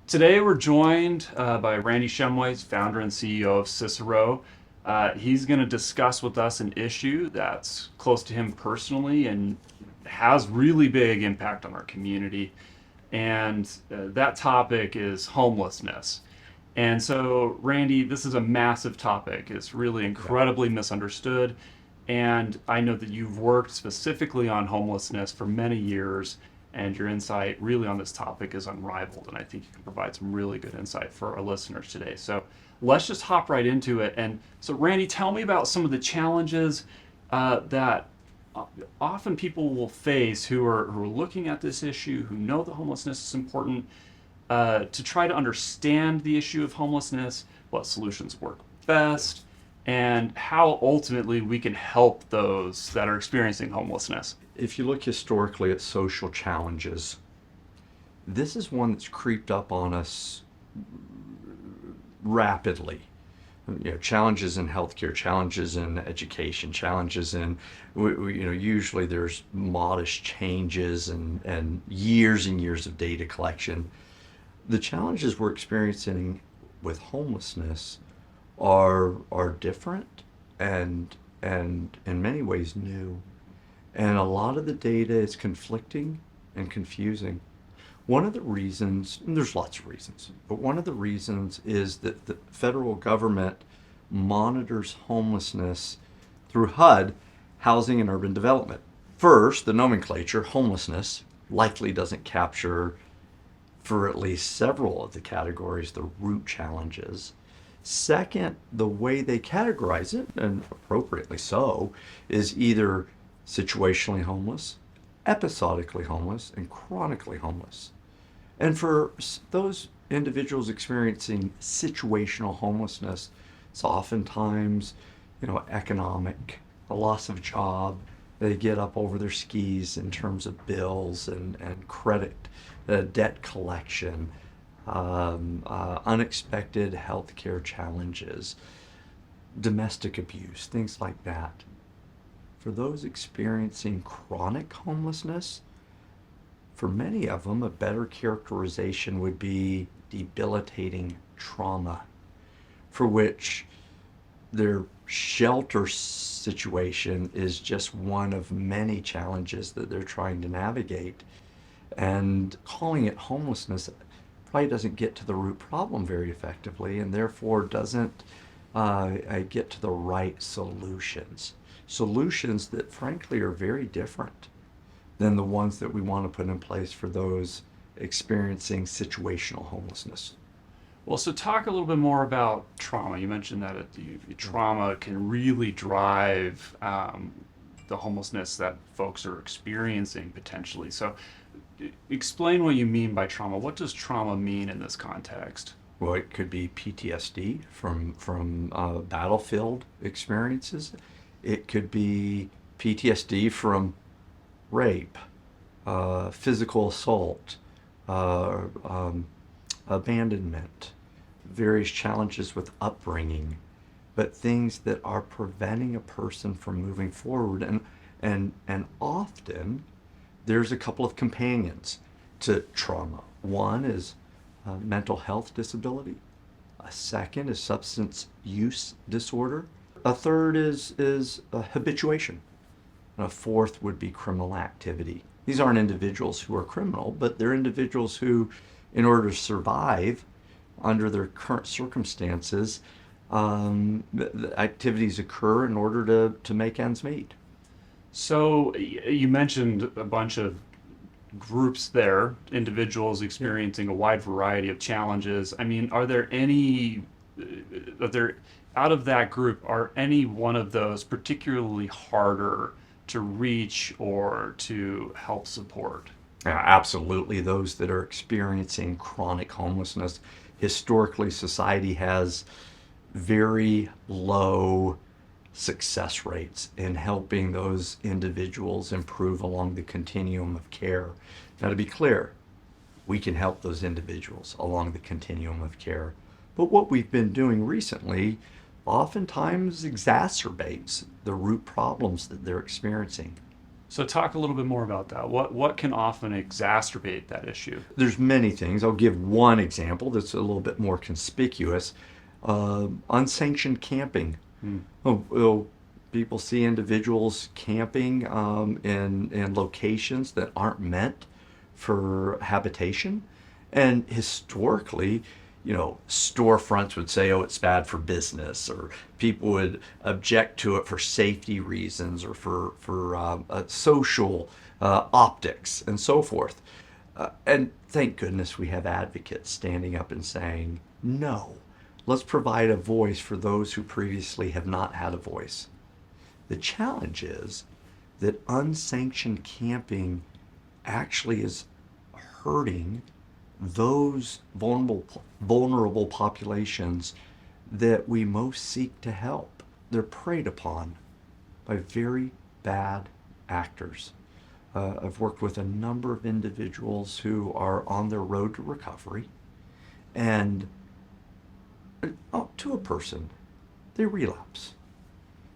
Today we're joined by Randy Shumway, founder and CEO of Cicero. He's going to discuss with us an issue that's close to him personally and has really big impact on our community. And that topic is homelessness. And so, Randy, this is a massive topic. It's really Yeah. incredibly misunderstood. And I know that you've worked specifically on homelessness for many years, and your insight really on this topic is unrivaled. And I think you can provide some really good insight for our listeners today. So let's just hop right into it. And so, Randy, tell me about some of the challenges that often people will face who are looking at this issue, who know that homelessness is important, to try to understand the issue of homelessness, what solutions work best, and how ultimately we can help those that are experiencing homelessness. If you look historically at social challenges, this is one that's creeped up on us rapidly. Challenges in healthcare, challenges in education, challenges in, usually there's modest changes and years of data collection. The challenges we're experiencing with homelessness are different and in many ways new. And a lot of the data is conflicting and confusing. One of the reasons, and there's lots of reasons, but one of the reasons is that the federal government monitors homelessness through HUD, Housing and Urban Development. First, the nomenclature, homelessness, likely doesn't capture, for at least several of the categories, the root challenges. Second, the way they categorize it, and appropriately so, is either situationally homeless, episodically homeless, and chronically homeless. And for those individuals experiencing situational homelessness, it's oftentimes, economic, a loss of job. They get up over their skis in terms of bills and credit, debt collection, unexpected healthcare challenges, domestic abuse, things like that. For those experiencing chronic homelessness, for many of them, a better characterization would be debilitating trauma, for which their shelter situation is just one of many challenges that they're trying to navigate. And calling it homelessness probably doesn't get to the root problem very effectively and therefore doesn't get to the right solutions. Solutions that, frankly, are very different than the ones that we want to put in place for those experiencing situational homelessness. Well, so talk a little bit more about trauma. You mentioned that trauma can really drive the homelessness that folks are experiencing potentially. So, explain what you mean by trauma. What does trauma mean in this context? Well, it could be PTSD from battlefield experiences. It could be PTSD from rape, physical assault, uh, um, abandonment, various challenges with upbringing, but things that are preventing a person from moving forward. And often there's a couple of companions to trauma. One is mental health disability. A second is substance use disorder. A third is habituation. And a fourth would be criminal activity. These aren't individuals who are criminal, but they're individuals who, in order to survive under their current circumstances, the activities occur in order to make ends meet. So, you mentioned a bunch of groups there, individuals Yeah. experiencing a wide variety of challenges. I mean, are there any, are there, out of that group, are any one of those particularly harder to reach or to help support? Absolutely, those that are experiencing chronic homelessness. Historically, society has very low success rates in helping those individuals improve along the continuum of care. Now, to be clear, we can help those individuals along the continuum of care. But what we've been doing recently oftentimes exacerbates the root problems that they're experiencing. So talk a little bit more about that. What can often exacerbate that issue? There's many things. I'll give one example that's a little bit more conspicuous. Unsanctioned camping. Hmm. People see individuals camping in locations that aren't meant for habitation. And historically, storefronts would say, oh, it's bad for business, or people would object to it for safety reasons or for social optics and so forth. And thank goodness we have advocates standing up and saying, no, let's provide a voice for those who previously have not had a voice. The challenge is that unsanctioned camping actually is hurting those vulnerable populations that we most seek to help. They're preyed upon by very bad actors. I've worked with a number of individuals who are on their road to recovery, and to a person, they relapse.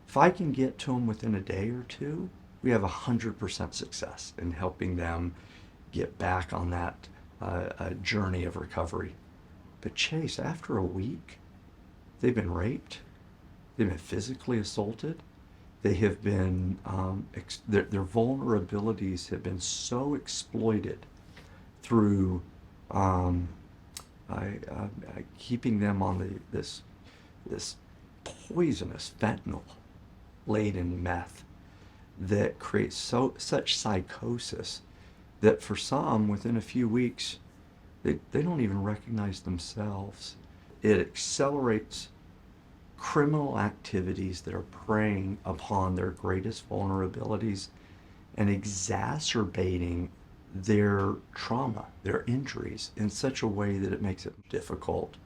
If I can get to them within a day or two, we have 100% success in helping them get back on that journey of recovery. But Chase, after a week, they've been raped, they've been physically assaulted, they have been, their vulnerabilities have been so exploited through keeping them on this poisonous fentanyl laden meth that creates such psychosis that for some, within a few weeks, they don't even recognize themselves. It accelerates criminal activities that are preying upon their greatest vulnerabilities and exacerbating their trauma, their injuries, in such a way that it makes it difficult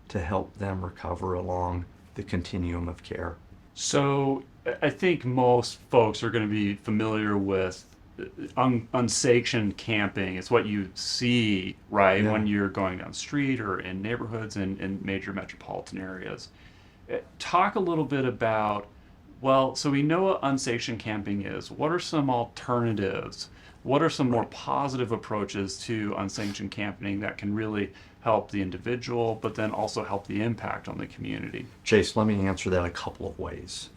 to help them recover along the continuum of care. So I think most folks are going to be familiar with unsanctioned camping. It's what you see, right, Yeah. when you're going down the street or in neighborhoods in major metropolitan areas. Talk a little bit about, well, so we know what unsanctioned camping is. What are some alternatives? What are some more Right. positive approaches to unsanctioned camping that can really help the individual, but then also help the impact on the community? Chase, let me answer that a couple of ways.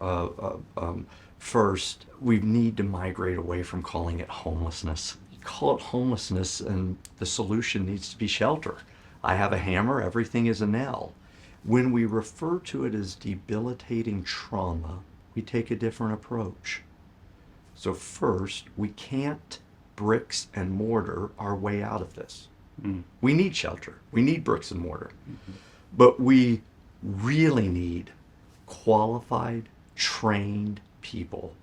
First, we need to migrate away from calling it homelessness. You call it homelessness, and the solution needs to be shelter. I have a hammer, everything is a nail. When we refer to it as debilitating trauma, we take a different approach. So, first, we can't bricks and mortar our way out of this. Mm. We need shelter, we need bricks and mortar, but we really need qualified, trained people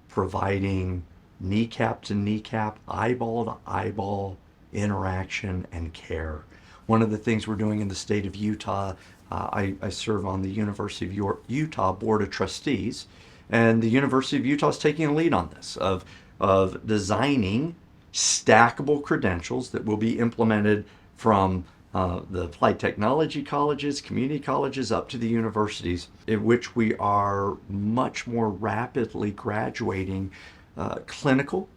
providing kneecap to kneecap, eyeball to eyeball interaction and care. One of the things we're doing in the state of Utah, I serve on the University of Utah Board of Trustees, and the University of Utah is taking a lead on this of designing stackable credentials that will be implemented from the applied technology colleges, community colleges, up to the universities, in which we are much more rapidly graduating clinical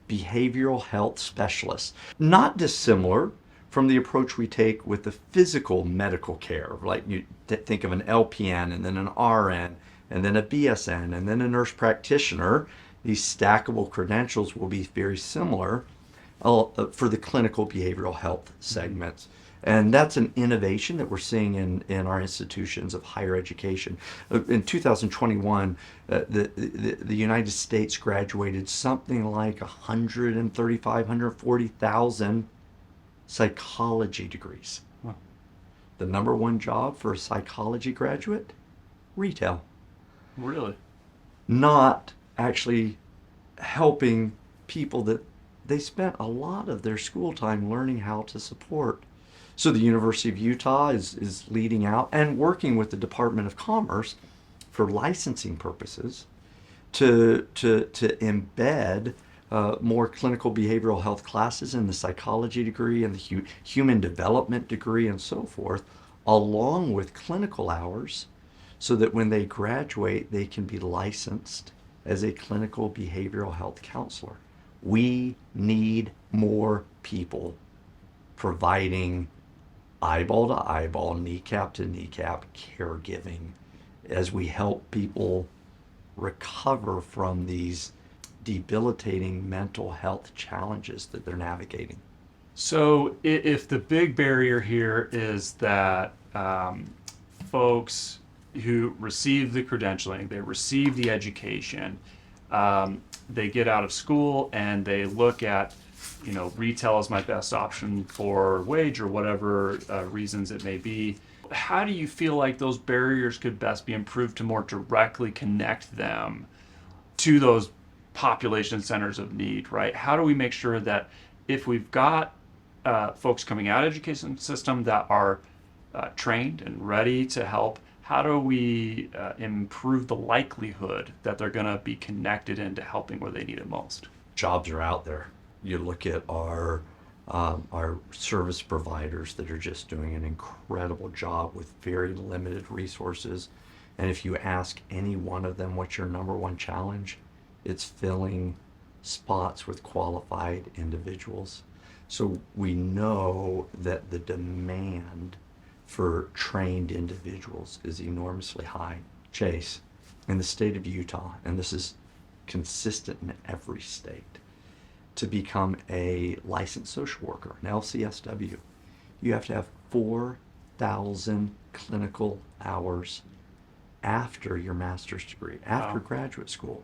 behavioral health specialists. Not dissimilar from the approach we take with the physical medical care, like you think of an LPN and then an RN and then a BSN and then a nurse practitioner. These stackable credentials will be very similar for the clinical behavioral health segments. And that's an innovation that we're seeing in our institutions of higher education. In 2021, the United States graduated something like 140,000 psychology degrees. Wow. The number one job for a psychology graduate? Retail. Really? Not actually helping people that they spent a lot of their school time learning how to support. So the University of Utah is leading out and working with the Department of Commerce for licensing purposes to embed more clinical behavioral health classes in the psychology degree and the human development degree and so forth, along with clinical hours, so that when they graduate, they can be licensed as a clinical behavioral health counselor. We need more people providing eyeball to eyeball, kneecap to kneecap caregiving as we help people recover from these debilitating mental health challenges that they're navigating. So if the big barrier here is that folks who receive the credentialing, they receive the education, they get out of school and they look at, retail is my best option for wage or whatever reasons it may be. How do you feel like those barriers could best be improved to more directly connect them to those population centers of need, right? How do we make sure that if we've got folks coming out of the education system that are trained and ready to help, how do we improve the likelihood that they're going to be connected into helping where they need it most? Jobs are out there. You look at our service providers that are just doing an incredible job with very limited resources. And if you ask any one of them what's your number one challenge, it's filling spots with qualified individuals. So we know that the demand for trained individuals is enormously high. Chase, in the state of Utah, and this is consistent in every state, to become a licensed social worker, an LCSW, you have to have 4,000 clinical hours after your master's degree, after Wow. graduate school.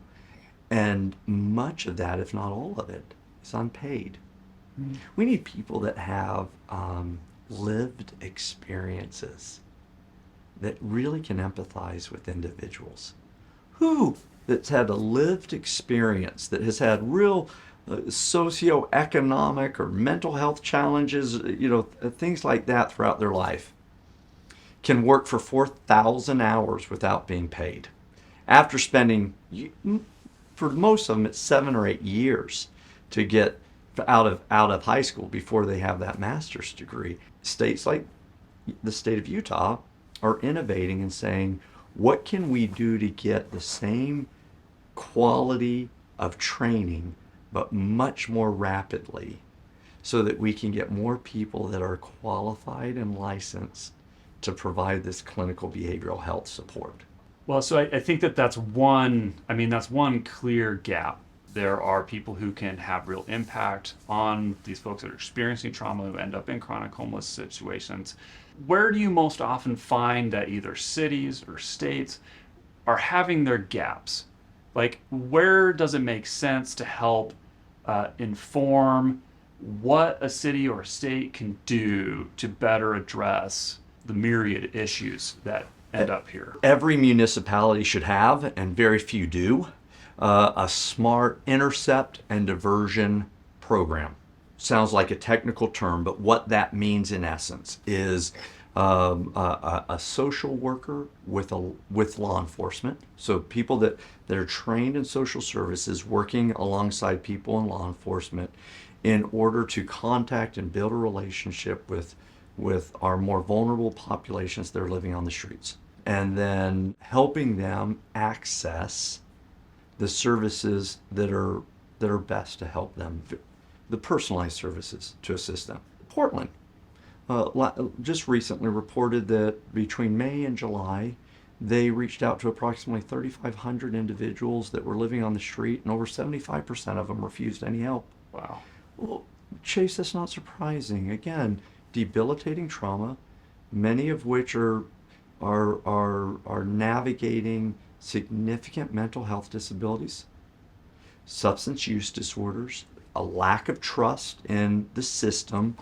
And much of that, if not all of it, is unpaid. We need people that have lived experiences that really can empathize with individuals. Who that's had a lived experience that has had real socioeconomic or mental health challenges, things like that throughout their life, can work for 4,000 hours without being paid after spending, for most of them, it's 7 or 8 years to get out of high school before they have that master's degree. States like the state of Utah are innovating and saying, what can we do to get the same quality of training but much more rapidly so that we can get more people that are qualified and licensed to provide this clinical behavioral health support? Well, so I think that's one clear gap. There are people who can have real impact on these folks that are experiencing trauma who end up in chronic homeless situations. Where do you most often find that either cities or states are having their gaps? Like, where does it make sense to help inform what a city or a state can do to better address the myriad issues that end up here? Every municipality should have, and very few do, a smart intercept and diversion program. Sounds like a technical term, but what that means in essence is a social worker with law enforcement. So people that are trained in social services working alongside people in law enforcement in order to contact and build a relationship with our more vulnerable populations that are living on the streets, and then helping them access the services that are best to help them, the personalized services to assist them. Portland just recently reported that between May and July, they reached out to approximately 3,500 individuals that were living on the street, and over 75% of them refused any help. Wow. Well, Chase, that's not surprising. Again, debilitating trauma, many of which are navigating significant mental health disabilities, substance use disorders, a lack of trust in the system.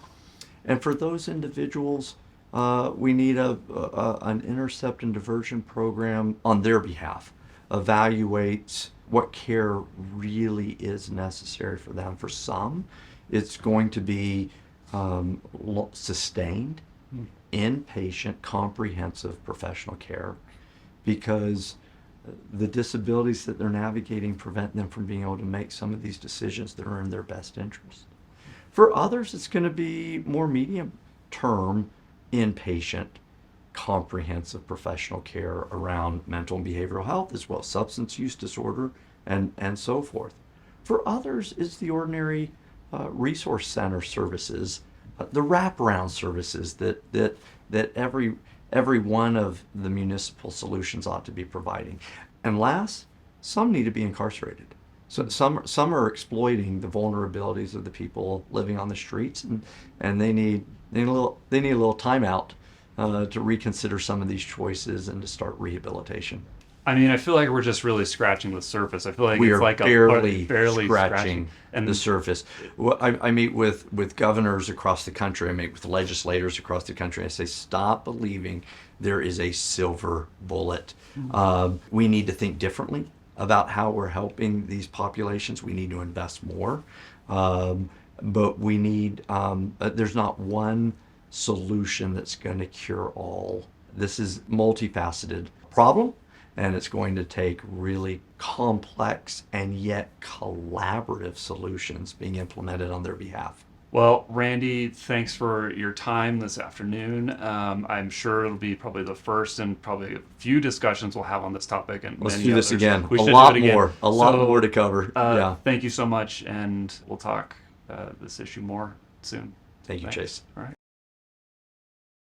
And for those individuals, we need an intercept and diversion program on their behalf, evaluates what care really is necessary for them. For some, it's going to be sustained, inpatient, comprehensive professional care, because the disabilities that they're navigating prevent them from being able to make some of these decisions that are in their best interest. For others, it's going to be more medium-term, inpatient, comprehensive professional care around mental and behavioral health, as well as substance use disorder and so forth. For others, it's the ordinary resource center services, the wraparound services that every one of the municipal solutions ought to be providing. And last, some need to be incarcerated. So some are exploiting the vulnerabilities of the people living on the streets, and they need a little timeout to reconsider some of these choices and to start rehabilitation. I mean, I feel like we're just really scratching the surface. I feel like We it's are like barely barely scratching and the surface. Well, I meet with governors across the country. I meet with legislators across the country. I say, stop believing there is a silver bullet. We need to think differently about how we're helping these populations. We need to invest more. But we need, there's not one solution that's going to cure all. This is multifaceted problem, and it's going to take really complex and yet collaborative solutions being implemented on their behalf. Well, Randy, thanks for your time this afternoon. I'm sure it'll be probably the first and probably a few discussions we'll have on this topic. And Let's many do this others. again. We A should lot do it again. more. A lot more to cover. Yeah. Thank you so much, and we'll talk this issue more soon. Thank you, Thanks. Chase. All right.